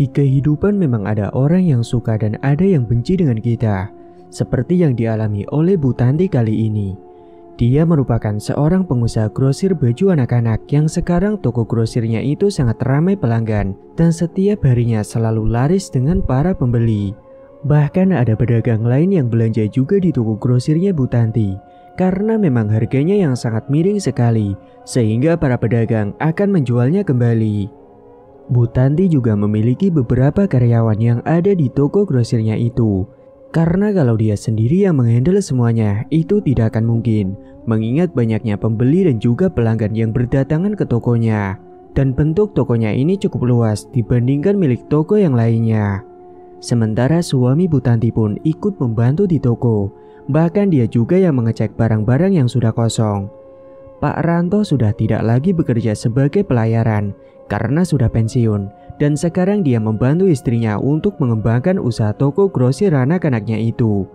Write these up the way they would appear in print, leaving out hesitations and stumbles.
Di kehidupan memang ada orang yang suka dan ada yang benci dengan kita, seperti yang dialami oleh Bu Tanti kali ini. Dia merupakan seorang pengusaha grosir baju anak-anak yang sekarang toko grosirnya itu sangat ramai pelanggan dan setiap harinya selalu laris dengan para pembeli. Bahkan ada pedagang lain yang belanja juga di toko grosirnya Bu Tanti karena memang harganya yang sangat miring sekali sehingga para pedagang akan menjualnya kembali. Bu Tanti juga memiliki beberapa karyawan yang ada di toko grosirnya itu. Karena kalau dia sendiri yang menghandle semuanya, itu tidak akan mungkin, mengingat banyaknya pembeli dan juga pelanggan yang berdatangan ke tokonya. Dan bentuk tokonya ini cukup luas dibandingkan milik toko yang lainnya. Sementara suami Bu Tanti pun ikut membantu di toko, bahkan dia juga yang mengecek barang-barang yang sudah kosong. Pak Ranto sudah tidak lagi bekerja sebagai pelayaran, karena sudah pensiun. Dan sekarang dia membantu istrinya untuk mengembangkan usaha toko grosir anak-anaknya itu.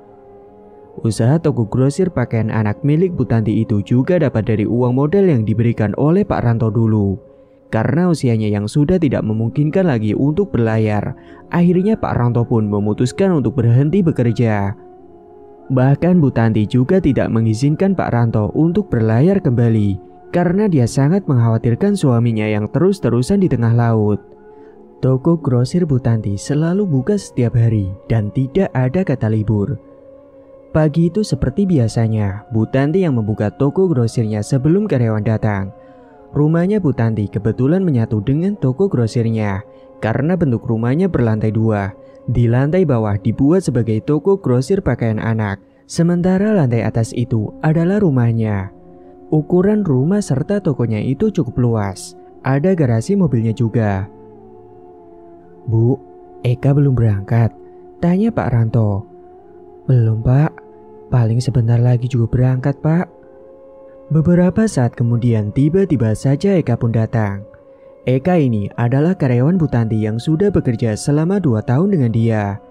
Usaha toko grosir pakaian anak milik Bu Tanti itu juga dapat dari uang modal yang diberikan oleh Pak Ranto dulu. Karena usianya yang sudah tidak memungkinkan lagi untuk berlayar, akhirnya Pak Ranto pun memutuskan untuk berhenti bekerja. Bahkan Bu Tanti juga tidak mengizinkan Pak Ranto untuk berlayar kembali, karena dia sangat mengkhawatirkan suaminya yang terus-terusan di tengah laut. Toko grosir Bu Tanti selalu buka setiap hari dan tidak ada kata libur. Pagi itu seperti biasanya, Bu Tanti yang membuka toko grosirnya sebelum karyawan datang. Rumahnya Bu Tanti kebetulan menyatu dengan toko grosirnya karena bentuk rumahnya berlantai 2. Di lantai bawah dibuat sebagai toko grosir pakaian anak, sementara lantai atas itu adalah rumahnya. Ukuran rumah serta tokonya itu cukup luas, ada garasi mobilnya juga. "Bu, Eka belum berangkat?" tanya Pak Ranto. "Belum Pak, paling sebentar lagi juga berangkat Pak." Beberapa saat kemudian tiba-tiba saja Eka pun datang. Eka ini adalah karyawan Bu Tanti yang sudah bekerja selama 2 tahun dengan dia.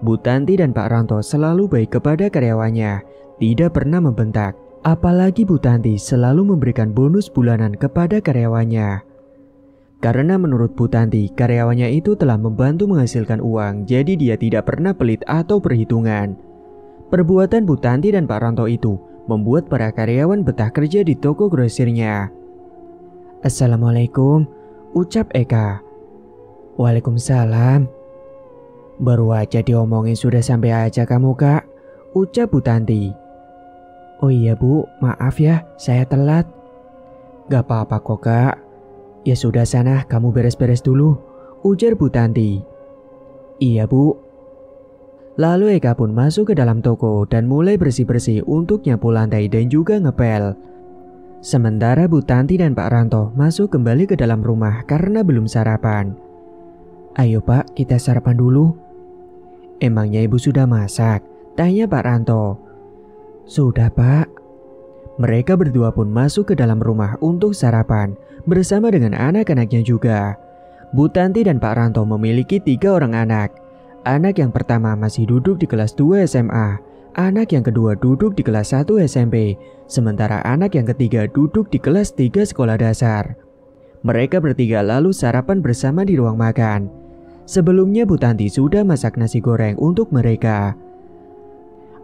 Bu Tanti dan Pak Ranto selalu baik kepada karyawannya, tidak pernah membentak. Apalagi Bu Tanti selalu memberikan bonus bulanan kepada karyawannya. Karena menurut Bu Tanti, karyawannya itu telah membantu menghasilkan uang, jadi dia tidak pernah pelit atau perhitungan. Perbuatan Bu Tanti dan Pak Ranto itu membuat para karyawan betah kerja di toko grosirnya. "Assalamualaikum," ucap Eka. "Waalaikumsalam." "Baru aja diomongin sudah sampai aja kamu Kak," ucap Bu Tanti. "Oh iya Bu, maaf ya saya telat." "Gak apa-apa kok Kak." "Ya sudah sana kamu beres-beres dulu," ujar Bu Tanti. "Iya Bu." Lalu Eka pun masuk ke dalam toko dan mulai bersih-bersih untuk nyapu lantai dan juga ngepel. Sementara Bu Tanti dan Pak Ranto masuk kembali ke dalam rumah karena belum sarapan. "Ayo Pak, kita sarapan dulu." "Emangnya Ibu sudah masak?" tanya Pak Ranto. "Sudah Pak." Mereka berdua pun masuk ke dalam rumah untuk sarapan bersama dengan anak-anaknya juga. Bu Tanti dan Pak Ranto memiliki 3 orang anak. Anak yang pertama masih duduk di kelas 2 SMA. Anak yang kedua duduk di kelas 1 SMP. Sementara anak yang ketiga duduk di kelas 3 sekolah dasar. Mereka bertiga lalu sarapan bersama di ruang makan. Sebelumnya Bu Tanti sudah masak nasi goreng untuk mereka.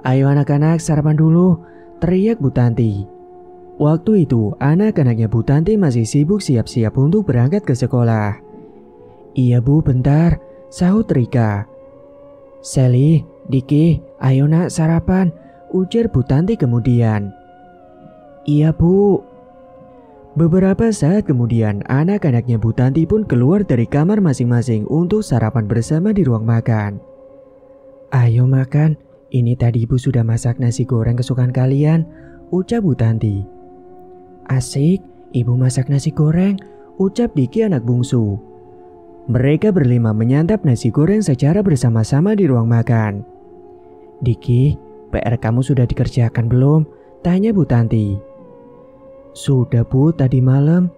"Ayo anak-anak sarapan dulu," teriak Bu Tanti. Waktu itu anak-anaknya Bu Tanti masih sibuk siap-siap untuk berangkat ke sekolah. "Iya Bu, bentar," sahut Rika. "Sally, Diki, ayo nak sarapan," ujar Bu Tanti kemudian. "Iya Bu." Beberapa saat kemudian anak-anaknya Bu Tanti pun keluar dari kamar masing-masing untuk sarapan bersama di ruang makan. "Ayo makan, ini tadi Ibu sudah masak nasi goreng kesukaan kalian," ucap Bu Tanti. "Asik, Ibu masak nasi goreng," ucap Diki anak bungsu. Mereka berlima menyantap nasi goreng secara bersama-sama di ruang makan. "Diki, PR kamu sudah dikerjakan belum?" tanya Bu Tanti. "Sudah Bu, tadi malam."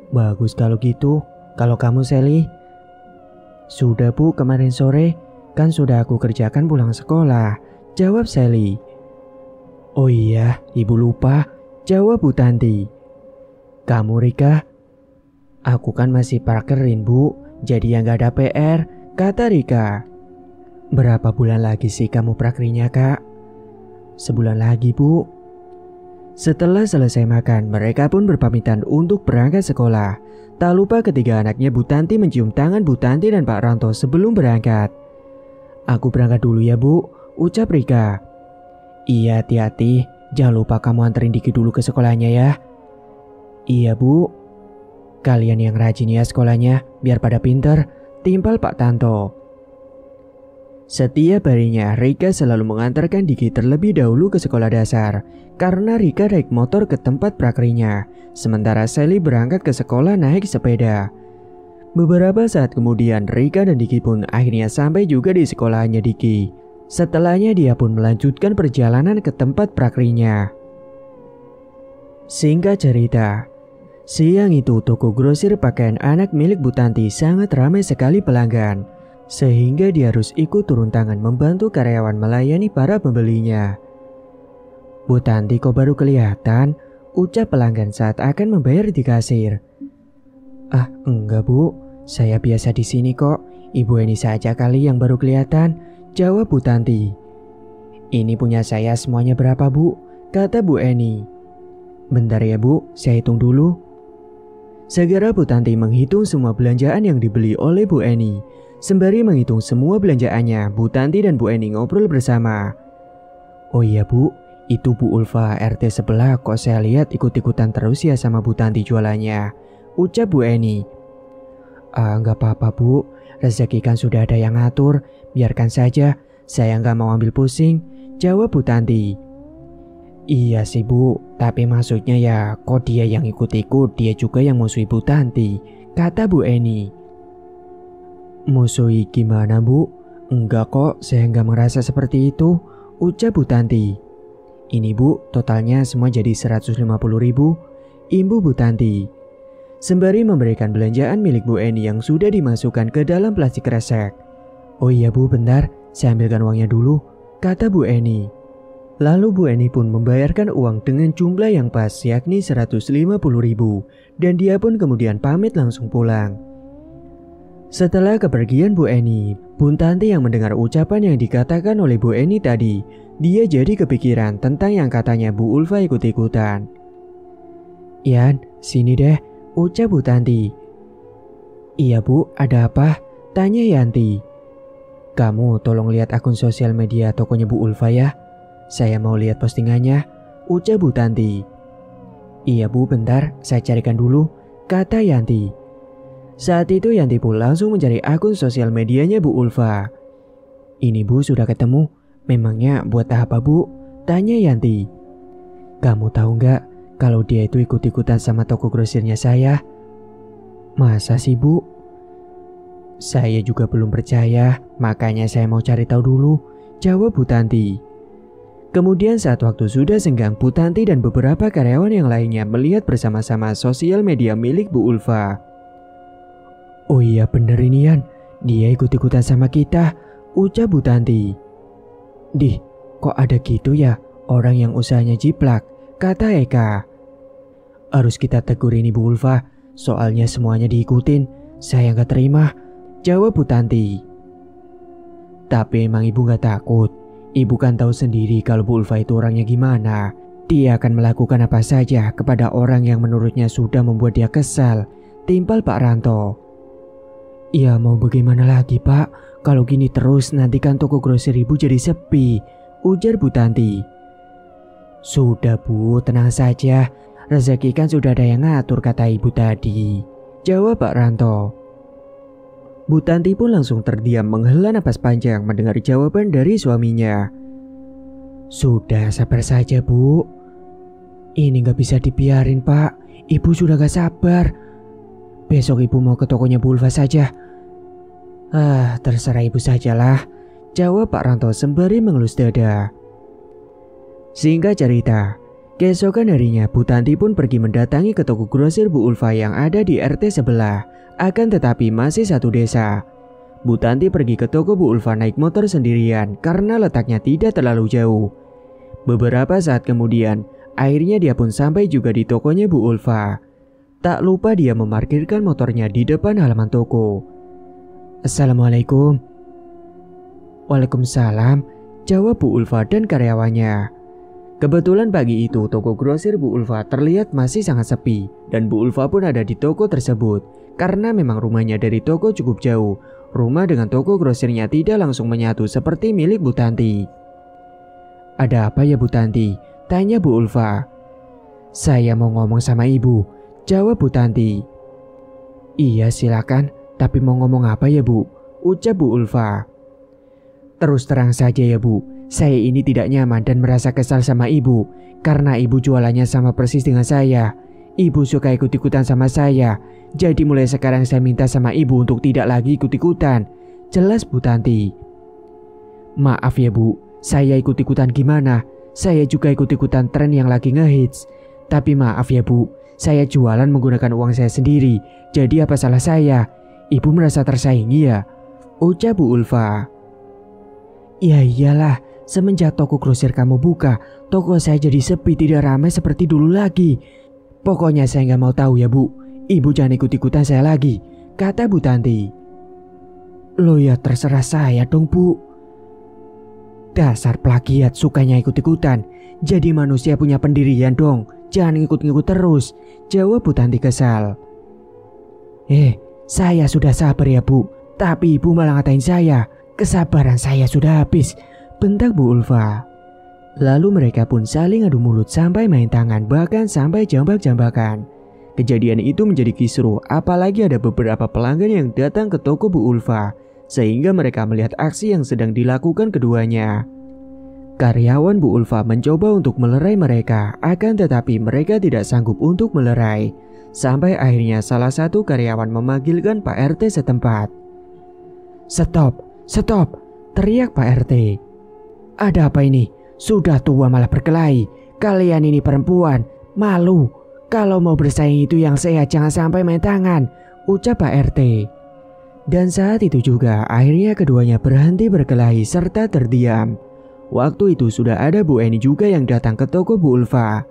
"Bagus kalau gitu. Kalau kamu Sally?" "Sudah Bu, kemarin sore. Kan sudah aku kerjakan pulang sekolah," jawab Sally. "Oh iya, Ibu lupa," jawab Bu Tanti. "Kamu Rika?" "Aku kan masih parkerin Bu, jadi yang gak ada PR, kata Rika. Berapa bulan lagi sih kamu prakrinya, Kak? Sebulan lagi, Bu. Setelah selesai makan, mereka pun berpamitan untuk berangkat sekolah. Tak lupa ketiga anaknya Bu Tanti mencium tangan Bu Tanti dan Pak Ranto sebelum berangkat. Aku berangkat dulu ya, Bu, ucap Rika. Iya, hati-hati. Jangan lupa kamu anterin Diki dulu ke sekolahnya ya. Iya, Bu. Kalian yang rajin ya sekolahnya, biar pada pinter, timpal Pak Tanto. Setiap harinya, Rika selalu mengantarkan Diki terlebih dahulu ke sekolah dasar, karena Rika naik motor ke tempat prakrinya, sementara Sally berangkat ke sekolah naik sepeda. Beberapa saat kemudian, Rika dan Diki pun akhirnya sampai juga di sekolahannya Diki. Setelahnya dia pun melanjutkan perjalanan ke tempat prakrinya. Singkat cerita, siang itu toko grosir pakaian anak milik Bu Tanti sangat ramai sekali pelanggan, sehingga dia harus ikut turun tangan membantu karyawan melayani para pembelinya. Bu Tanti kok baru kelihatan, ucap pelanggan saat akan membayar di kasir. Ah enggak Bu, saya biasa di sini kok, Ibu Eni saja kali yang baru kelihatan, jawab Bu Tanti. Ini punya saya semuanya berapa Bu? Kata Bu Eni. Bentar ya Bu, saya hitung dulu. Segera Bu Tanti menghitung semua belanjaan yang dibeli oleh Bu Eni. Sembari menghitung semua belanjaannya, Bu Tanti dan Bu Eni ngobrol bersama. Oh iya Bu, itu Bu Ulfa RT sebelah kok saya lihat ikut-ikutan terus ya sama Bu Tanti jualannya, ucap Bu Eni. Nggak apa-apa Bu, rezeki kan sudah ada yang ngatur, biarkan saja, saya nggak mau ambil pusing, jawab Bu Tanti. Iya sih Bu, tapi maksudnya ya kok dia yang ikut-ikut, dia juga yang musuhi Bu Tanti, kata Bu Eni. Musuhi gimana Bu? Enggak kok, saya nggak merasa seperti itu, ucap Bu Tanti. Ini Bu, totalnya semua jadi 150.000, imbu Bu Tanti. Sembari memberikan belanjaan milik Bu Eni yang sudah dimasukkan ke dalam plastik kresek. Oh iya Bu, bentar, saya ambilkan uangnya dulu, kata Bu Eni. Lalu Bu Eni pun membayarkan uang dengan jumlah yang pas, yakni 150.000, dan dia pun kemudian pamit langsung pulang. Setelah kepergian Bu Eni, Bu Tanti yang mendengar ucapan yang dikatakan oleh Bu Eni tadi, dia jadi kepikiran tentang yang katanya Bu Ulfa ikut-ikutan. Yan, sini deh, ucap Bu Tanti. Iya Bu, ada apa? Tanya Yanti. Kamu tolong lihat akun sosial media tokonya Bu Ulfa ya. Saya mau lihat postingannya, ucap Bu Tanti. Iya Bu, bentar, saya carikan dulu, kata Yanti. Saat itu Yanti pun langsung mencari akun sosial medianya Bu Ulfa. Ini Bu sudah ketemu, memangnya buat apa Bu? Tanya Yanti. Kamu tahu nggak kalau dia itu ikut-ikutan sama toko grosirnya saya? Masa sih Bu? Saya juga belum percaya, makanya saya mau cari tahu dulu, jawab Bu Tanti. Kemudian saat waktu sudah senggang, Bu Tanti dan beberapa karyawan yang lainnya melihat bersama-sama sosial media milik Bu Ulfa. Oh iya bener ini Yan, dia ikut-ikutan sama kita, ucap Bu Tanti. Dih, kok ada gitu ya orang yang usahanya jiplak, kata Eka. Harus kita tegur ini Bu Ulfa, soalnya semuanya diikutin, saya nggak terima, jawab Bu Tanti. Tapi emang ibu nggak takut? Ibu kan tahu sendiri kalau Bu Ulfa itu orangnya gimana. Dia akan melakukan apa saja kepada orang yang menurutnya sudah membuat dia kesal, timpal Pak Ranto. Ya mau bagaimana lagi Pak, kalau gini terus nanti kan toko grosir Ibu jadi sepi, ujar Bu Tanti. Sudah Bu, tenang saja, rezeki kan sudah ada yang ngatur kata Ibu tadi, jawab Pak Ranto. Bu Tanti pun langsung terdiam menghela napas panjang mendengar jawaban dari suaminya. Sudah sabar saja Bu, ini gak bisa dibiarin Pak, Ibu sudah gak sabar. Besok Ibu mau ke tokonya Bu Ulfa saja. Terserah Ibu sajalah, jawab Pak Ranto sembari mengelus dada. Singkat cerita, keesokan harinya Bu Tanti pun pergi mendatangi ke toko grosir Bu Ulfa yang ada di RT sebelah, akan tetapi masih satu desa. Bu Tanti pergi ke toko Bu Ulfa naik motor sendirian karena letaknya tidak terlalu jauh. Beberapa saat kemudian, akhirnya dia pun sampai juga di tokonya Bu Ulfa. Tak lupa dia memarkirkan motornya di depan halaman toko. Assalamualaikum. Waalaikumsalam, jawab Bu Ulfa dan karyawannya. Kebetulan pagi itu toko grosir Bu Ulfa terlihat masih sangat sepi dan Bu Ulfa pun ada di toko tersebut. Karena memang rumahnya dari toko cukup jauh, rumah dengan toko grosirnya tidak langsung menyatu seperti milik Bu Tanti. Ada apa ya Bu Tanti? Tanya Bu Ulfa. Saya mau ngomong sama ibu, jawab Bu Tanti. Iya silakan, tapi mau ngomong apa ya Bu? Ucap Bu Ulfa. Terus terang saja ya Bu, saya ini tidak nyaman dan merasa kesal sama ibu. Karena ibu jualannya sama persis dengan saya. Ibu suka ikut-ikutan sama saya. Jadi mulai sekarang saya minta sama ibu untuk tidak lagi ikut-ikutan. Jelas Bu Tanti. Maaf ya Bu, saya ikut-ikutan gimana? Saya juga ikut-ikutan tren yang lagi ngehits. Tapi maaf ya Bu, saya jualan menggunakan uang saya sendiri. Jadi apa salah saya? Ibu merasa tersaingi ya? Ucap Bu Ulfa. Ya iyalah, semenjak toko grosir kamu buka, toko saya jadi sepi, tidak ramai seperti dulu lagi. Pokoknya saya nggak mau tahu ya Bu. Ibu jangan ikut-ikutan saya lagi, kata Bu Tanti. Loh ya terserah saya dong Bu. Dasar plagiat sukanya ikut-ikutan. Jadi manusia punya pendirian dong. Jangan ngikut-ngikut terus, jawab Bu Tanti kesal. Saya sudah sabar ya Bu. Tapi ibu malah ngatain saya. Kesabaran saya sudah habis, bentak Bu Ulfa. Lalu mereka pun saling adu mulut sampai main tangan, bahkan sampai jambak-jambakan. Kejadian itu menjadi kisruh, apalagi ada beberapa pelanggan yang datang ke toko Bu Ulfa, sehingga mereka melihat aksi yang sedang dilakukan keduanya. Karyawan Bu Ulfa mencoba untuk melerai mereka, akan tetapi mereka tidak sanggup untuk melerai. Sampai akhirnya salah satu karyawan memanggilkan Pak RT setempat. Stop, teriak Pak RT. Ada apa ini? Sudah tua malah berkelahi. Kalian ini perempuan, malu. Kalau mau bersaing itu yang sehat, jangan sampai main tangan, ucap Pak RT. Dan saat itu juga akhirnya keduanya berhenti berkelahi serta terdiam. Waktu itu sudah ada Bu Eni juga yang datang ke toko Bu Ulfa.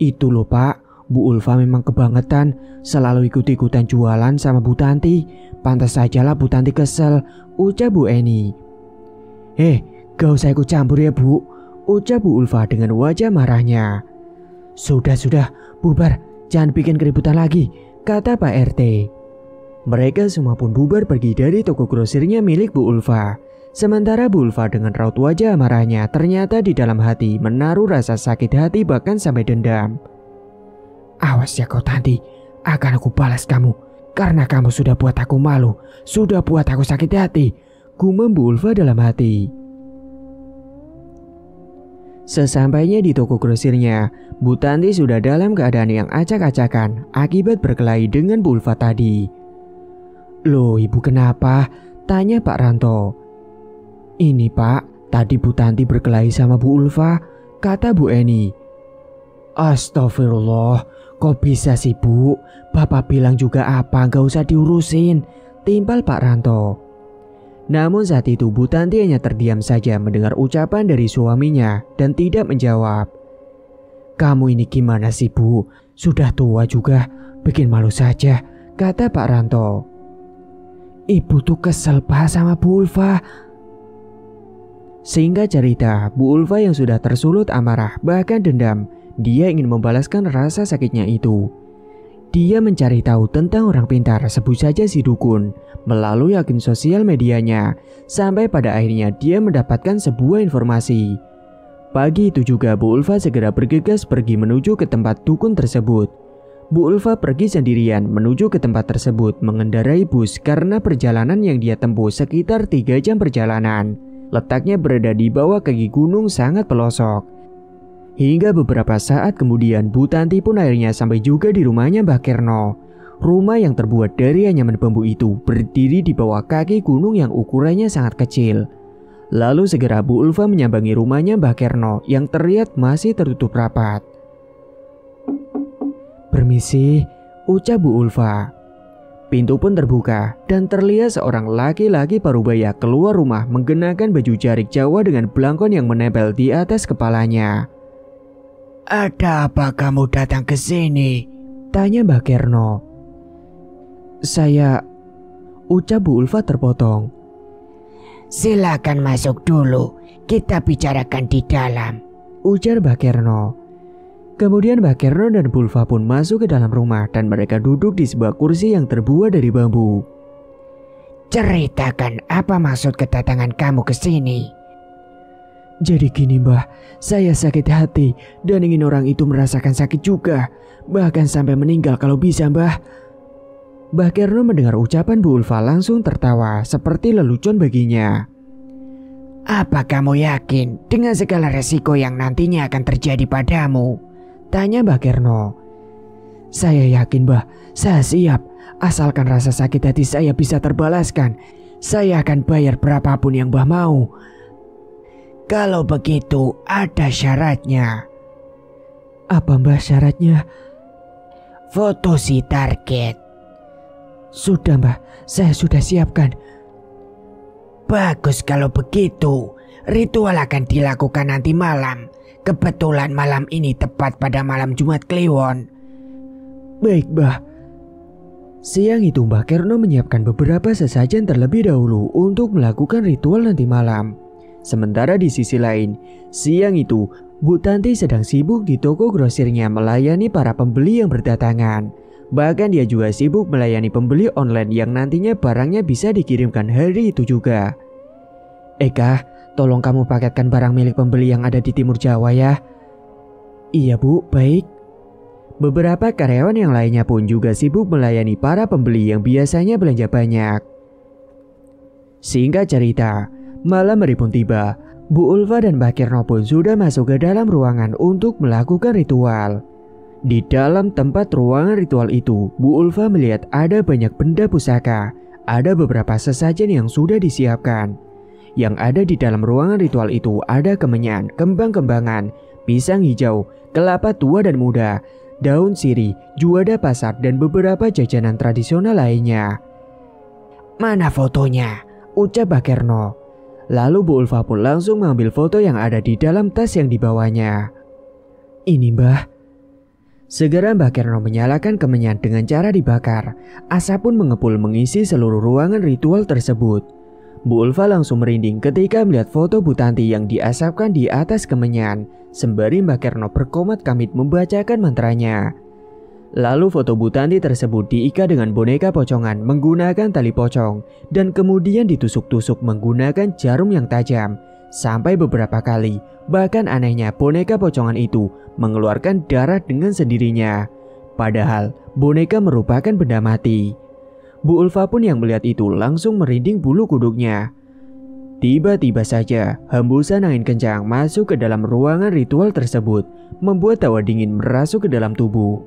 Itu loh Pak, Bu Ulfa memang kebangetan, selalu ikut-ikutan jualan sama Bu Tanti. Pantas sajalah Bu Tanti kesel, ucap Bu Eni. Gak usah ikut campur ya Bu, ucap Bu Ulfa dengan wajah marahnya. Sudah, bubar, jangan bikin keributan lagi, kata Pak RT. Mereka semua pun bubar pergi dari toko grosirnya milik Bu Ulfa. Sementara Bu Ulfa dengan raut wajah marahnya ternyata di dalam hati menaruh rasa sakit hati bahkan sampai dendam. Awas ya kau Tanti, akan aku balas kamu. Karena kamu sudah buat aku malu, sudah buat aku sakit hati, gumam Bu Ulfa dalam hati. Sesampainya di toko grosirnya, Bu Tanti sudah dalam keadaan yang acak-acakan akibat berkelahi dengan Bu Ulfa tadi. Loh ibu kenapa? Tanya Pak Ranto. Ini Pak, tadi Bu Tanti berkelahi sama Bu Ulfa, kata Bu Eni. Astagfirullah, kok bisa sih Bu? Bapak bilang juga apa, gak usah diurusin, timpal Pak Ranto. Namun saat itu Bu Tanti hanya terdiam saja mendengar ucapan dari suaminya dan tidak menjawab. Kamu ini gimana sih Bu? Sudah tua juga, bikin malu saja, kata Pak Ranto. Ibu tuh kesel Pak sama Bu Ulfa. Singkat cerita, Bu Ulfa yang sudah tersulut amarah bahkan dendam, dia ingin membalaskan rasa sakitnya itu. Dia mencari tahu tentang orang pintar, sebut saja si dukun, melalui akun sosial medianya, sampai pada akhirnya dia mendapatkan sebuah informasi. Pagi itu juga Bu Ulfa segera bergegas pergi menuju ke tempat dukun tersebut. Bu Ulfa pergi sendirian menuju ke tempat tersebut mengendarai bus karena perjalanan yang dia tempuh sekitar 3 jam perjalanan. Letaknya berada di bawah kaki gunung sangat pelosok. Hingga beberapa saat kemudian Bu Tanti pun akhirnya sampai juga di rumahnya Mbah Kerno. Rumah yang terbuat dari anyaman bambu itu berdiri di bawah kaki gunung yang ukurannya sangat kecil. Lalu segera Bu Ulfa menyambangi rumahnya Mbah Kerno yang terlihat masih tertutup rapat. Permisi, ucap Bu Ulfa. Pintu pun terbuka dan terlihat seorang laki-laki parubaya keluar rumah menggunakan baju jarik Jawa dengan belangkon yang menempel di atas kepalanya. Ada apa kamu datang ke sini? Tanya Mbah Kerno. Saya... Ucap Bu Ulfa terpotong. Silakan masuk dulu, kita bicarakan di dalam, ujar Mbak Kerno. Kemudian Mbak Kerno dan Bu Ulfa pun masuk ke dalam rumah dan mereka duduk di sebuah kursi yang terbuat dari bambu. Ceritakan apa maksud kedatangan kamu ke sini? Jadi gini Mbah, saya sakit hati dan ingin orang itu merasakan sakit juga, bahkan sampai meninggal kalau bisa Mbah. Mbah Kerno mendengar ucapan Bu Ulfa langsung tertawa seperti lelucon baginya. Apa kamu yakin dengan segala resiko yang nantinya akan terjadi padamu? Tanya Mbah Kerno. Saya yakin Mbah, saya siap. Asalkan rasa sakit hati saya bisa terbalaskan, saya akan bayar berapapun yang Mbah mau. Kalau begitu ada syaratnya. Apa Mbah syaratnya? Foto si target. Sudah Mbah, saya sudah siapkan. Bagus kalau begitu. Ritual akan dilakukan nanti malam. Kebetulan malam ini tepat pada malam Jumat Kliwon. Baik Mbah. Siang itu Mbah Kerno menyiapkan beberapa sesajen terlebih dahulu untuk melakukan ritual nanti malam. Sementara di sisi lain, siang itu Bu Tanti sedang sibuk di toko grosirnya melayani para pembeli yang berdatangan. Bahkan dia juga sibuk melayani pembeli online yang nantinya barangnya bisa dikirimkan hari itu juga. Eka, tolong kamu paketkan barang milik pembeli yang ada di Timur Jawa ya. Iya Bu, baik. Beberapa karyawan yang lainnya pun juga sibuk melayani para pembeli yang biasanya belanja banyak. Singkat cerita, malam hari pun tiba. Bu Ulfa dan Mbak Kerno pun sudah masuk ke dalam ruangan untuk melakukan ritual. Di dalam tempat ruangan ritual itu, Bu Ulfa melihat ada banyak benda pusaka. Ada beberapa sesajen yang sudah disiapkan. Yang ada di dalam ruangan ritual itu ada kemenyan, kembang-kembangan, pisang hijau, kelapa tua dan muda, daun sirih, juada pasar, dan beberapa jajanan tradisional lainnya. Mana fotonya? Ucap Mbak Kerno. Lalu Bu Ulfa pun langsung mengambil foto yang ada di dalam tas yang dibawanya. Ini Mbah. Segera Mbak Kerno menyalakan kemenyan dengan cara dibakar. Asap pun mengepul mengisi seluruh ruangan ritual tersebut. Bu Ulfa langsung merinding ketika melihat foto Bu Tanti yang diasapkan di atas kemenyan. Sembari Mbak Kerno berkomat kamit membacakan mantranya. Lalu foto Bu Tanti tersebut diikat dengan boneka pocongan menggunakan tali pocong. Dan kemudian ditusuk-tusuk menggunakan jarum yang tajam. Sampai beberapa kali. Bahkan anehnya boneka pocongan itu mengeluarkan darah dengan sendirinya. Padahal boneka merupakan benda mati. Bu Ulfa pun yang melihat itu langsung merinding bulu kuduknya. Tiba-tiba saja hembusan angin kencang masuk ke dalam ruangan ritual tersebut, membuat tawa dingin merasuk ke dalam tubuh.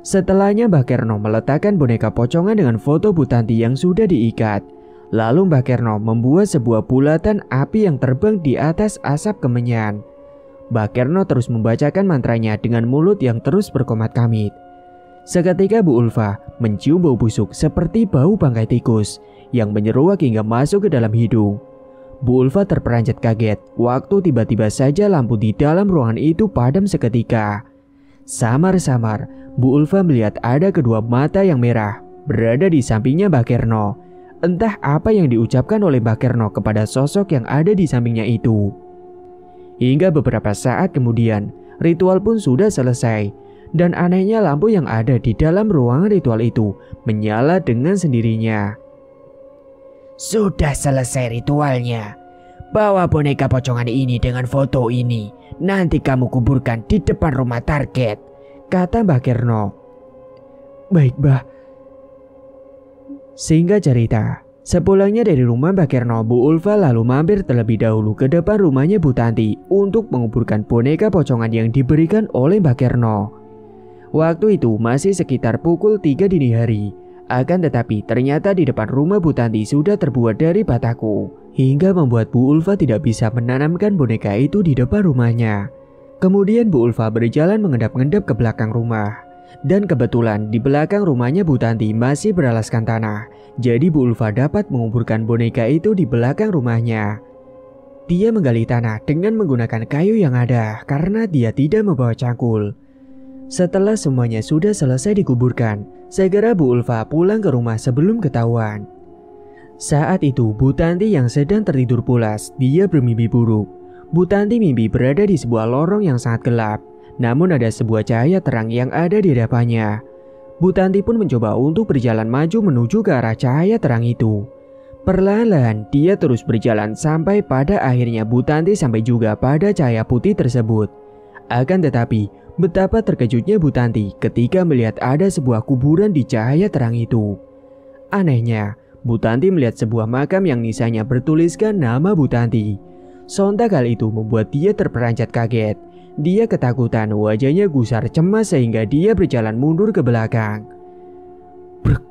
Setelahnya Mbak Kerno meletakkan boneka pocongan dengan foto Bu Tanti yang sudah diikat. Lalu Mbak Kerno membuat sebuah bulatan api yang terbang di atas asap kemenyan. Mbak Kerno terus membacakan mantranya dengan mulut yang terus berkomat kamit. Seketika Bu Ulfa mencium bau busuk seperti bau bangkai tikus yang menyeruak hingga masuk ke dalam hidung. Bu Ulfa terperanjat kaget waktu tiba-tiba saja lampu di dalam ruangan itu padam seketika. Samar-samar Bu Ulfa melihat ada kedua mata yang merah berada di sampingnya Mbak Kerno. Entah apa yang diucapkan oleh Mbak Kerno kepada sosok yang ada di sampingnya itu. Hingga beberapa saat kemudian, ritual pun sudah selesai. Dan anehnya lampu yang ada di dalam ruangan ritual itu menyala dengan sendirinya. Sudah selesai ritualnya. Bawa boneka pocongan ini dengan foto ini. Nanti kamu kuburkan di depan rumah target, kata Mbak Kerno. Baik Mbah. Singkat cerita, sepulangnya dari rumah Mbak Kerno, Bu Ulfa lalu mampir terlebih dahulu ke depan rumahnya Bu Tanti untuk menguburkan boneka pocongan yang diberikan oleh Mbak Kerno. Waktu itu masih sekitar pukul 3 dini hari. Akan tetapi ternyata di depan rumah Bu Tanti sudah terbuat dari bataku, hingga membuat Bu Ulfa tidak bisa menanamkan boneka itu di depan rumahnya. Kemudian Bu Ulfa berjalan mengendap-endap ke belakang rumah. Dan kebetulan di belakang rumahnya Bu Tanti masih beralaskan tanah. Jadi Bu Ulfa dapat menguburkan boneka itu di belakang rumahnya. Dia menggali tanah dengan menggunakan kayu yang ada karena dia tidak membawa cangkul. Setelah semuanya sudah selesai dikuburkan, segera Bu Ulfa pulang ke rumah sebelum ketahuan. Saat itu Bu Tanti yang sedang tertidur pulas, dia bermimpi buruk. Bu Tanti mimpi berada di sebuah lorong yang sangat gelap, namun ada sebuah cahaya terang yang ada di hadapannya. Bu Tanti pun mencoba untuk berjalan maju menuju ke arah cahaya terang itu. Perlahan-lahan dia terus berjalan sampai pada akhirnya Bu Tanti sampai juga pada cahaya putih tersebut. Akan tetapi, betapa terkejutnya Bu Tanti ketika melihat ada sebuah kuburan di cahaya terang itu. Anehnya, Bu Tanti melihat sebuah makam yang nisannya bertuliskan nama Bu Tanti. Sontak hal itu membuat dia terperanjat kaget. Dia ketakutan, wajahnya gusar cemas sehingga dia berjalan mundur ke belakang. Brek.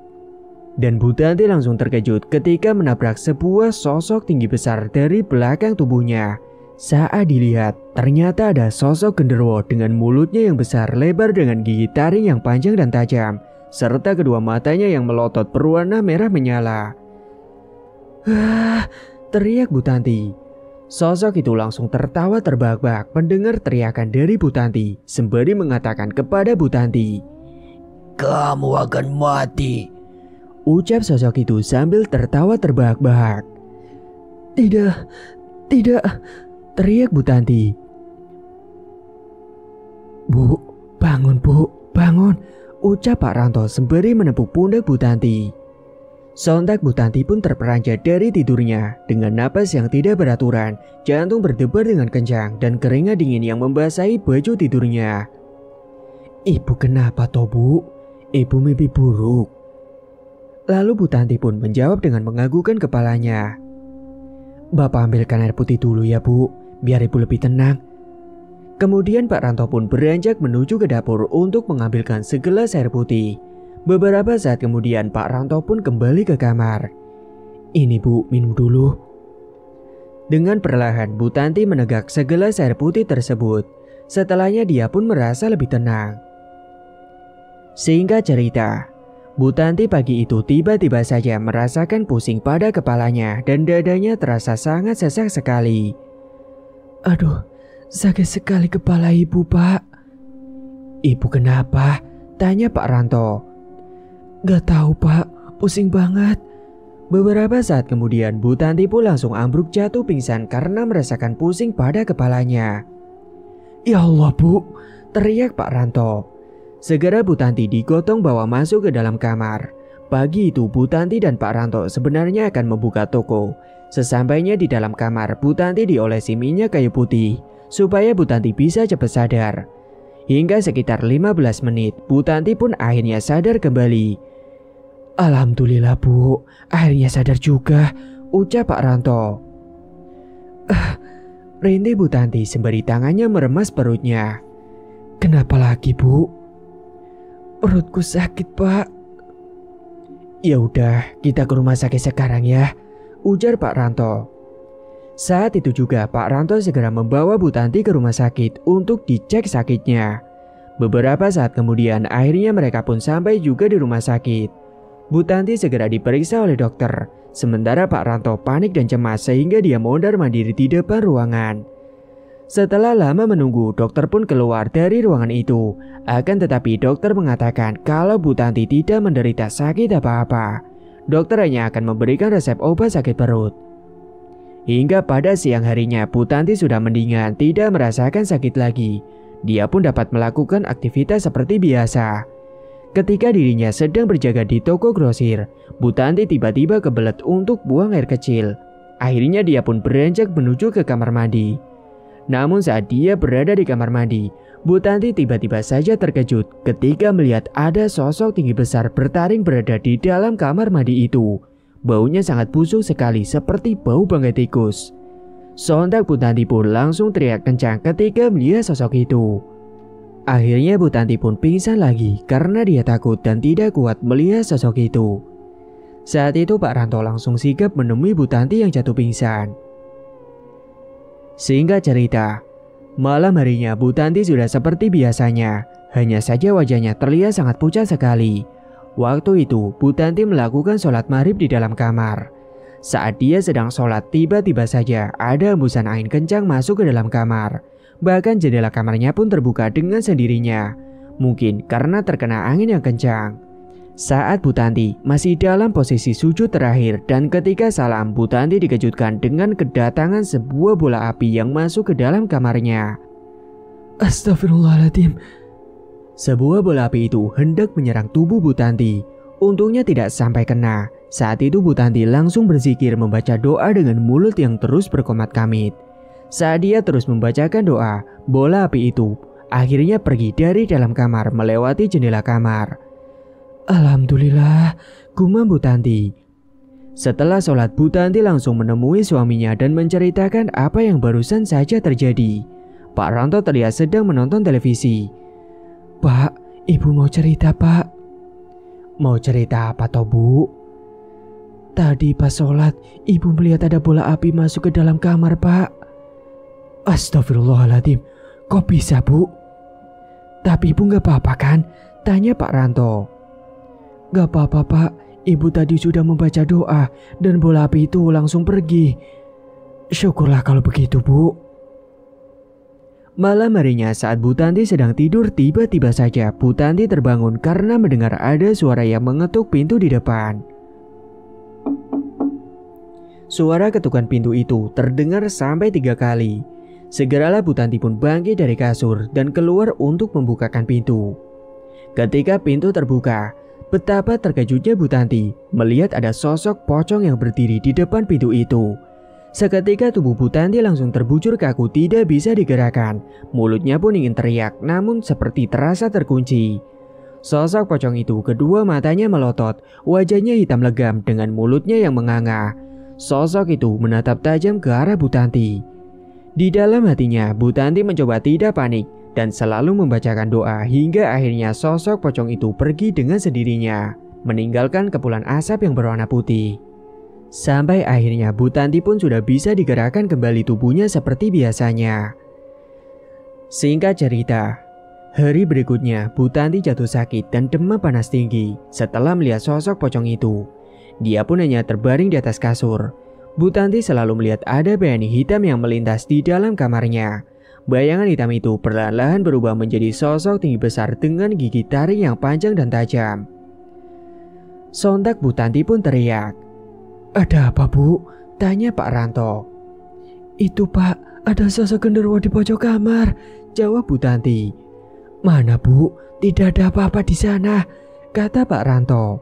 Dan Bu Tanti langsung terkejut ketika menabrak sebuah sosok tinggi besar dari belakang tubuhnya. Saat dilihat, ternyata ada sosok genderuwo dengan mulutnya yang besar lebar dengan gigi taring yang panjang dan tajam, serta kedua matanya yang melotot berwarna merah menyala. "Ah!" teriak Bu Tanti. Sosok itu langsung tertawa terbahak-bahak mendengar teriakan dari Bu Tanti, sembari mengatakan kepada Bu Tanti, "Kamu akan mati," ucap sosok itu sambil tertawa terbahak-bahak. Tidak, teriak Bu Tanti. "Bu, bangun Bu, bangun," ucap Pak Ranto sembari menepuk pundak Bu Tanti. Sontak Bu Tanti pun terperanjat dari tidurnya. Dengan napas yang tidak beraturan, jantung berdebar dengan kencang dan keringat dingin yang membasahi baju tidurnya. "Ibu kenapa toh Bu? Ibu mimpi buruk?" Lalu Bu Tanti pun menjawab dengan menganggukkan kepalanya. "Bapak ambilkan air putih dulu ya Bu, biar ibu lebih tenang." Kemudian Pak Ranto pun beranjak menuju ke dapur untuk mengambilkan segelas air putih. Beberapa saat kemudian Pak Ranto pun kembali ke kamar. "Ini Bu, minum dulu." Dengan perlahan Bu Tanti menegak segelas air putih tersebut. Setelahnya dia pun merasa lebih tenang. Singkat cerita, Bu Tanti pagi itu tiba-tiba saja merasakan pusing pada kepalanya dan dadanya terasa sangat sesak sekali. "Aduh, sakit sekali kepala ibu Pak." "Ibu kenapa?" tanya Pak Ranto. "Gak tahu Pak, pusing banget." Beberapa saat kemudian Bu Tanti pun langsung ambruk jatuh pingsan karena merasakan pusing pada kepalanya. "Ya Allah Bu," teriak Pak Ranto. Segera Bu Tanti digotong bawa masuk ke dalam kamar. Pagi itu Bu Tanti dan Pak Ranto sebenarnya akan membuka toko. Sesampainya di dalam kamar, Bu Tanti diolesi minyak kayu putih supaya Bu Tanti bisa cepat sadar. Hingga sekitar 15 menit, Bu Tanti pun akhirnya sadar kembali. "Alhamdulillah Bu, akhirnya sadar juga," ucap Pak Ranto. Rintih Bu Tanti sembari tangannya meremas perutnya. "Kenapa lagi Bu?" "Perutku sakit Pak." "Ya udah, kita ke rumah sakit sekarang ya," ujar Pak Ranto. Saat itu juga Pak Ranto segera membawa Bu Tanti ke rumah sakit untuk dicek sakitnya. Beberapa saat kemudian akhirnya mereka pun sampai juga di rumah sakit. Bu Tanti segera diperiksa oleh dokter, sementara Pak Ranto panik dan cemas sehingga dia mondar-mandir di depan ruangan. Setelah lama menunggu, dokter pun keluar dari ruangan itu. Akan tetapi dokter mengatakan kalau Bu Tanti tidak menderita sakit apa-apa. Dokter hanya akan memberikan resep obat sakit perut. Hingga pada siang harinya Bu Tanti sudah mendingan, tidak merasakan sakit lagi. Dia pun dapat melakukan aktivitas seperti biasa. Ketika dirinya sedang berjaga di toko grosir, Bu Tanti tiba-tiba kebelet untuk buang air kecil. Akhirnya dia pun beranjak menuju ke kamar mandi. Namun saat dia berada di kamar mandi, Bu Tanti tiba-tiba saja terkejut ketika melihat ada sosok tinggi besar bertaring berada di dalam kamar mandi itu. Baunya sangat busuk sekali seperti bau bangkai tikus. Sontak Bu Tanti pun langsung teriak kencang ketika melihat sosok itu. Akhirnya Bu Tanti pun pingsan lagi karena dia takut dan tidak kuat melihat sosok itu. Saat itu Pak Ranto langsung sigap menemui Bu Tanti yang jatuh pingsan. Singkat cerita, malam harinya Bu Tanti sudah seperti biasanya, hanya saja wajahnya terlihat sangat pucat sekali. Waktu itu Bu Tanti melakukan sholat maghrib di dalam kamar. Saat dia sedang sholat, tiba-tiba saja ada hembusan angin kencang masuk ke dalam kamar. Bahkan jendela kamarnya pun terbuka dengan sendirinya. Mungkin karena terkena angin yang kencang. Saat Bu Tanti masih dalam posisi sujud terakhir dan ketika salam, Bu Tanti dikejutkan dengan kedatangan sebuah bola api yang masuk ke dalam kamarnya. Astagfirullahaladzim. Sebuah bola api itu hendak menyerang tubuh Bu Tanti. Untungnya tidak sampai kena. Saat itu Bu Tanti langsung berzikir membaca doa dengan mulut yang terus berkomat-kamit. Saat dia terus membacakan doa, bola api itu akhirnya pergi dari dalam kamar melewati jendela kamar. Alhamdulillah, gumam Bu Tanti. Setelah sholat, Bu Tanti langsung menemui suaminya dan menceritakan apa yang barusan saja terjadi. Pak Ranto terlihat sedang menonton televisi. Pak, ibu mau cerita, Pak. Mau cerita apa toh, Bu? Tadi pas sholat, ibu melihat ada bola api masuk ke dalam kamar, Pak. Astagfirullahaladzim, kok bisa, Bu? Tapi ibu gak apa-apa kan? Tanya Pak Ranto. Gak apa-apa, Pak. Ibu tadi sudah membaca doa dan bola api itu langsung pergi. Syukurlah kalau begitu, Bu. Malam harinya saat Bu Tanti sedang tidur, tiba-tiba saja Bu Tanti terbangun karena mendengar ada suara yang mengetuk pintu di depan. Suara ketukan pintu itu terdengar sampai 3 kali. Segeralah Bu Tanti pun bangkit dari kasur dan keluar untuk membukakan pintu. Ketika pintu terbuka, betapa terkejutnya Bu Tanti melihat ada sosok pocong yang berdiri di depan pintu itu. Seketika tubuh Bu Tanti langsung terbujur kaku, tidak bisa digerakkan. Mulutnya pun ingin teriak namun seperti terasa terkunci. Sosok pocong itu kedua matanya melotot, wajahnya hitam legam dengan mulutnya yang menganga. Sosok itu menatap tajam ke arah Bu Tanti. Di dalam hatinya Bu Tanti mencoba tidak panik dan selalu membacakan doa hingga akhirnya sosok pocong itu pergi dengan sendirinya, meninggalkan kepulan asap yang berwarna putih. Sampai akhirnya Bu Tanti pun sudah bisa digerakkan kembali tubuhnya seperti biasanya. Singkat cerita, hari berikutnya Bu Tanti jatuh sakit dan demam panas tinggi setelah melihat sosok pocong itu. Dia pun hanya terbaring di atas kasur. Bu Tanti selalu melihat ada bayangan hitam yang melintas di dalam kamarnya. Bayangan hitam itu perlahan-lahan berubah menjadi sosok tinggi besar dengan gigi taring yang panjang dan tajam. Sontak Bu Tanti pun teriak. Ada apa, Bu? Tanya Pak Ranto. Itu, Pak, ada sosok genderuwo di pojok kamar, jawab Bu Tanti. Mana, Bu? Tidak ada apa-apa di sana, kata Pak Ranto.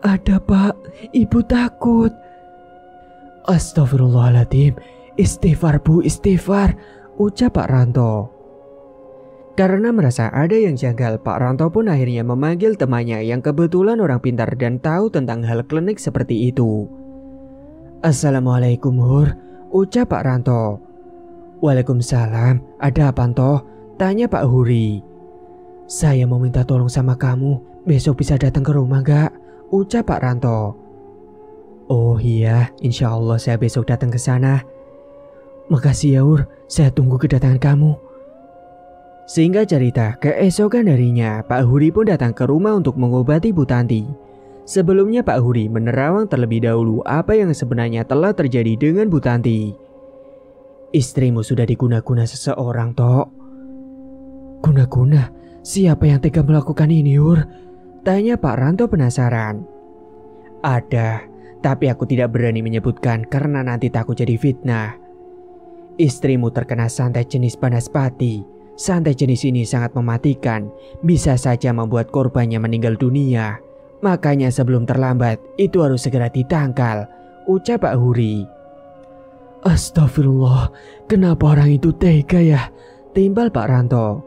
Ada, Pak, Ibu takut. Astagfirullahaladzim, istighfar, Bu, istighfar, ucap Pak Ranto. Karena merasa ada yang janggal, Pak Ranto pun akhirnya memanggil temannya yang kebetulan orang pintar dan tahu tentang hal klinik seperti itu. Assalamualaikum, Hur, ucap Pak Ranto. Waalaikumsalam, ada apa toh? Tanya Pak Huri. Saya mau minta tolong sama kamu, besok bisa datang ke rumah gak? Ucap Pak Ranto. Oh iya, insya Allah saya besok datang ke sana. Makasih ya, Hur, saya tunggu kedatangan kamu. Singkat cerita, keesokan harinya Pak Huri pun datang ke rumah untuk mengobati Bu Tanti. Sebelumnya Pak Huri menerawang terlebih dahulu apa yang sebenarnya telah terjadi dengan Bu Tanti. Istrimu sudah diguna-guna seseorang, Tok. Guna-guna? Siapa yang tega melakukan ini, Hur? Tanya Pak Ranto penasaran. Ada, tapi aku tidak berani menyebutkan karena nanti takut jadi fitnah. Istrimu terkena santet jenis Banaspati. Santet jenis ini sangat mematikan, bisa saja membuat korbannya meninggal dunia. Makanya sebelum terlambat, itu harus segera ditangkal, ucap Pak Huri. Astagfirullah, kenapa orang itu tega ya? Timbal Pak Ranto.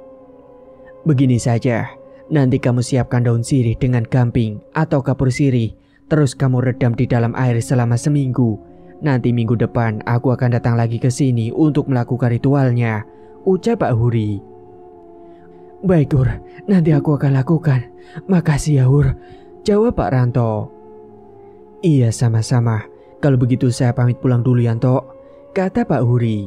Begini saja, nanti kamu siapkan daun sirih dengan gamping atau kapur sirih, terus kamu redam di dalam air selama seminggu. Nanti minggu depan aku akan datang lagi ke sini untuk melakukan ritualnya, ucap Pak Huri. Baik, Hur, nanti aku akan lakukan. Makasih ya, Hur, jawab Pak Ranto. Iya, sama-sama. Kalau begitu saya pamit pulang dulu ya, Tok, kata Pak Huri.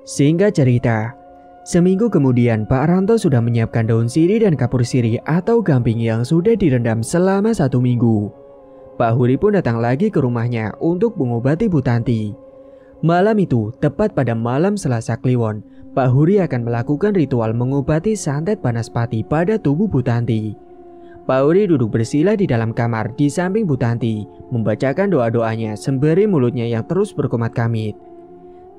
Singkat cerita, seminggu kemudian Pak Ranto sudah menyiapkan daun sirih dan kapur sirih atau gamping yang sudah direndam selama 1 minggu. Pak Huri pun datang lagi ke rumahnya untuk mengobati Bu Tanti. Malam itu, tepat pada malam Selasa Kliwon, Pak Huri akan melakukan ritual mengobati santet Banaspati pada tubuh Bu Tanti. Pak Huri duduk bersila di dalam kamar di samping Bu Tanti, membacakan doa-doanya sembari mulutnya yang terus berkomat-kamit.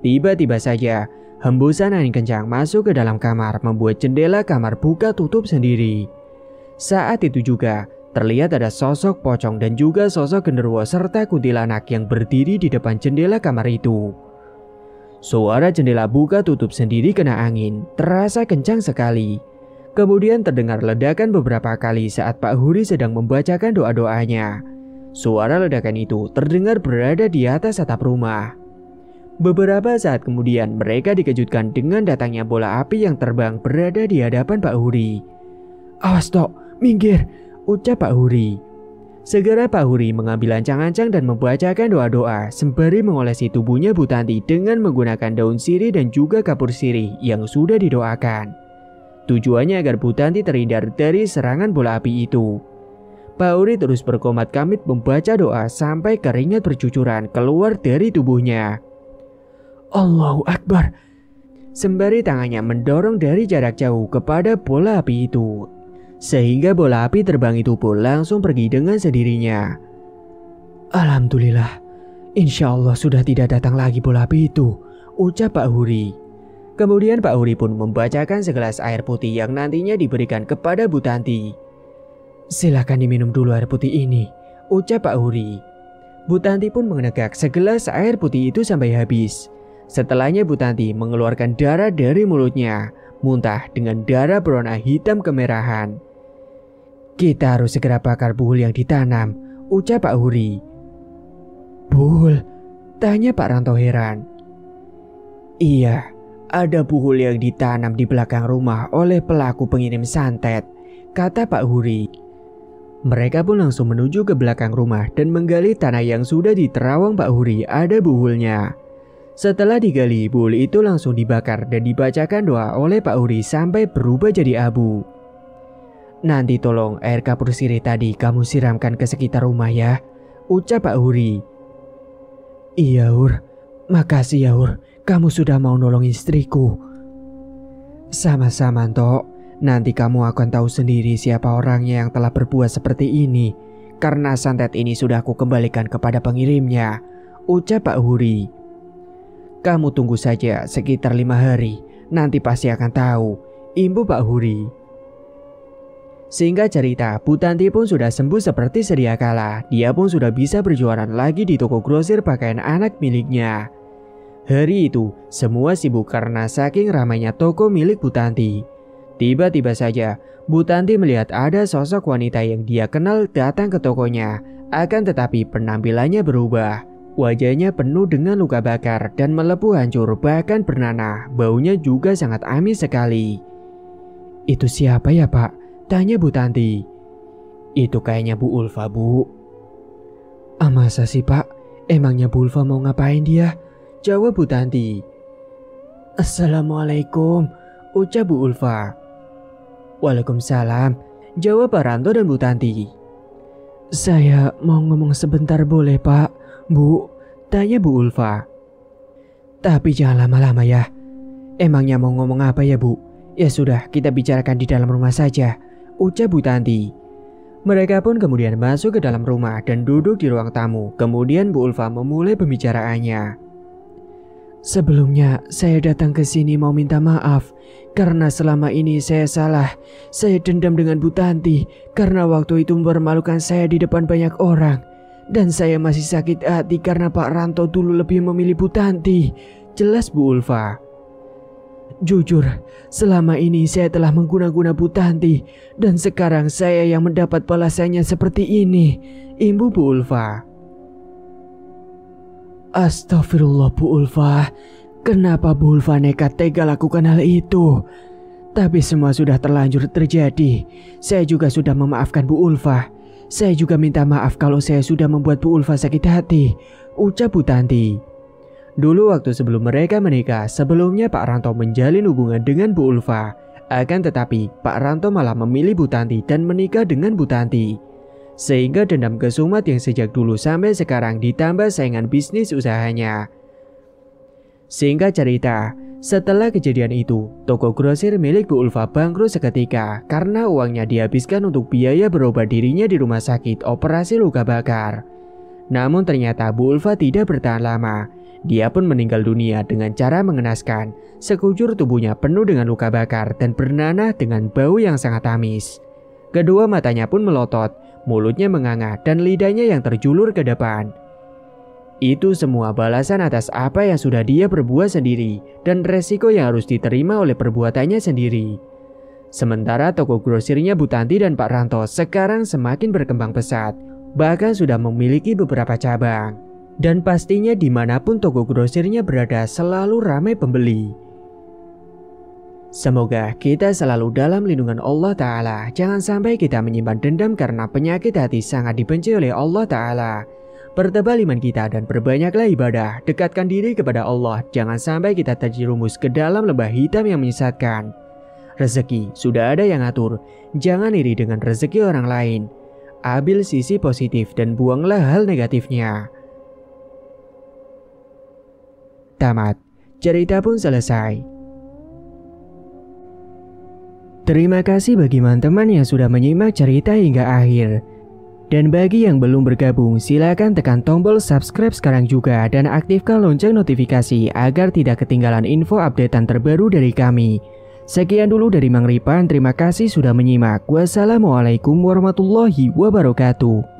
Tiba-tiba saja, hembusan angin kencang masuk ke dalam kamar membuat jendela kamar buka tutup sendiri. Saat itu juga, terlihat ada sosok pocong dan juga sosok genderuwo serta kuntilanak yang berdiri di depan jendela kamar itu. Suara jendela buka tutup sendiri kena angin, terasa kencang sekali. Kemudian terdengar ledakan beberapa kali saat Pak Huri sedang membacakan doa-doanya. Suara ledakan itu terdengar berada di atas atap rumah. Beberapa saat kemudian mereka dikejutkan dengan datangnya bola api yang terbang berada di hadapan Pak Huri. "Awas Tok, minggir," ucap Pak Huri. Segera Pak Huri mengambil ancang-ancang dan membacakan doa-doa sembari mengolesi tubuhnya Bu Tanti dengan menggunakan daun sirih dan juga kapur sirih yang sudah didoakan. Tujuannya agar Bu Tanti terhindar dari serangan bola api itu. Pak Huri terus berkomat-kamit membaca doa sampai keringat bercucuran keluar dari tubuhnya. "Allahu Akbar," sembari tangannya mendorong dari jarak jauh kepada bola api itu. Sehingga bola api terbang itu pun langsung pergi dengan sendirinya. "Alhamdulillah, insya Allah sudah tidak datang lagi bola api itu," ucap Pak Huri. Kemudian Pak Huri pun membacakan segelas air putih yang nantinya diberikan kepada Bu Tanti. "Silakan diminum dulu air putih ini," ucap Pak Huri. Bu Tanti pun menegak segelas air putih itu sampai habis. Setelahnya Bu Tanti mengeluarkan darah dari mulutnya, muntah dengan darah berwarna hitam kemerahan. "Kita harus segera bakar buhul yang ditanam," ucap Pak Huri. "Buhul?" tanya Pak Ranto heran. "Iya, ada buhul yang ditanam di belakang rumah oleh pelaku pengirim santet," kata Pak Huri. Mereka pun langsung menuju ke belakang rumah dan menggali tanah yang sudah di terawang Pak Huri ada buhulnya. Setelah digali, buhul itu langsung dibakar dan dibacakan doa oleh Pak Huri sampai berubah jadi abu. "Nanti tolong air kapur sirih tadi kamu siramkan ke sekitar rumah ya," ucap Pak Huri. "Iya Hur, makasih ya Hur, kamu sudah mau nolong istriku." "Sama-sama Tok, nanti kamu akan tahu sendiri siapa orangnya yang telah berbuat seperti ini. Karena santet ini sudah aku kembalikan kepada pengirimnya," ucap Pak Huri. "Kamu tunggu saja sekitar 5 hari, nanti pasti akan tahu," imbu Pak Huri. Singkat cerita, Bu Tanti pun sudah sembuh seperti sedia kala. Dia pun sudah bisa berjualan lagi di toko grosir pakaian anak miliknya. Hari itu, semua sibuk karena saking ramainya toko milik Bu Tanti. Tiba-tiba saja, Bu Tanti melihat ada sosok wanita yang dia kenal datang ke tokonya. Akan tetapi penampilannya berubah. Wajahnya penuh dengan luka bakar dan melepuh hancur bahkan bernanah. Baunya juga sangat amis sekali. "Itu siapa ya Pak?" tanya Bu Tanti. "Itu kayaknya Bu Ulfa Bu." "Ah masa sih Pak? Emangnya Bu Ulfa mau ngapain dia?" jawab Bu Tanti. "Assalamualaikum," ucap Bu Ulfa. "Waalaikumsalam," jawab Pak Ranto dan Bu Tanti. "Saya mau ngomong sebentar boleh Pak, Bu?" tanya Bu Ulfa. "Tapi jangan lama-lama ya. Emangnya mau ngomong apa ya Bu? Ya sudah, kita bicarakan di dalam rumah saja," ucap Bu Tanti. Mereka pun kemudian masuk ke dalam rumah dan duduk di ruang tamu. Kemudian Bu Ulfa memulai pembicaraannya. "Sebelumnya saya datang ke sini mau minta maaf karena selama ini saya salah. Saya dendam dengan Bu Tanti karena waktu itu mempermalukan saya di depan banyak orang. Dan saya masih sakit hati karena Pak Ranto dulu lebih memilih Bu Tanti," jelas Bu Ulfa. "Jujur, selama ini saya telah mengguna-guna Bu Tanti dan sekarang saya yang mendapat balasannya seperti ini," imbu Bu Ulfa. "Astagfirullah Bu Ulfa, kenapa Bu Ulfa nekat tega lakukan hal itu? Tapi semua sudah terlanjur terjadi. Saya juga sudah memaafkan Bu Ulfa. Saya juga minta maaf kalau saya sudah membuat Bu Ulfa sakit hati," ucap Bu Tanti. Dulu waktu sebelum mereka menikah, sebelumnya Pak Ranto menjalin hubungan dengan Bu Ulfa. Akan tetapi Pak Ranto malah memilih Bu Tanti dan menikah dengan Bu Tanti. Sehingga dendam kesumat yang sejak dulu sampai sekarang ditambah saingan bisnis usahanya. Singkat cerita, Setelah kejadian itu, toko grosir milik Bu Ulfa bangkrut seketika karena uangnya dihabiskan untuk biaya berobat dirinya di rumah sakit operasi luka bakar. Namun ternyata Bu Ulfa tidak bertahan lama. Dia pun meninggal dunia dengan cara mengenaskan. Sekujur tubuhnya penuh dengan luka bakar dan bernanah dengan bau yang sangat amis. Kedua matanya pun melotot, mulutnya menganga dan lidahnya yang terjulur ke depan. Itu semua balasan atas apa yang sudah dia perbuat sendiri dan resiko yang harus diterima oleh perbuatannya sendiri. Sementara toko grosirnya Bu Tanti dan Pak Ranto sekarang semakin berkembang pesat, bahkan sudah memiliki beberapa cabang. Dan pastinya dimanapun toko grosirnya berada selalu ramai pembeli. Semoga kita selalu dalam lindungan Allah Ta'ala. Jangan sampai kita menyimpan dendam karena penyakit hati sangat dibenci oleh Allah Ta'ala. Pertebal iman kita dan perbanyaklah ibadah. Dekatkan diri kepada Allah. Jangan sampai kita terjerumus ke dalam lembah hitam yang menyesatkan. Rezeki sudah ada yang atur. Jangan iri dengan rezeki orang lain. Ambil sisi positif dan buanglah hal negatifnya. Tamat. Cerita pun selesai. Terima kasih bagi teman-teman yang sudah menyimak cerita hingga akhir. Dan bagi yang belum bergabung, silakan tekan tombol subscribe sekarang juga dan aktifkan lonceng notifikasi agar tidak ketinggalan info updatean terbaru dari kami. Sekian dulu dari Mang Ripan, terima kasih sudah menyimak. Wassalamualaikum warahmatullahi wabarakatuh.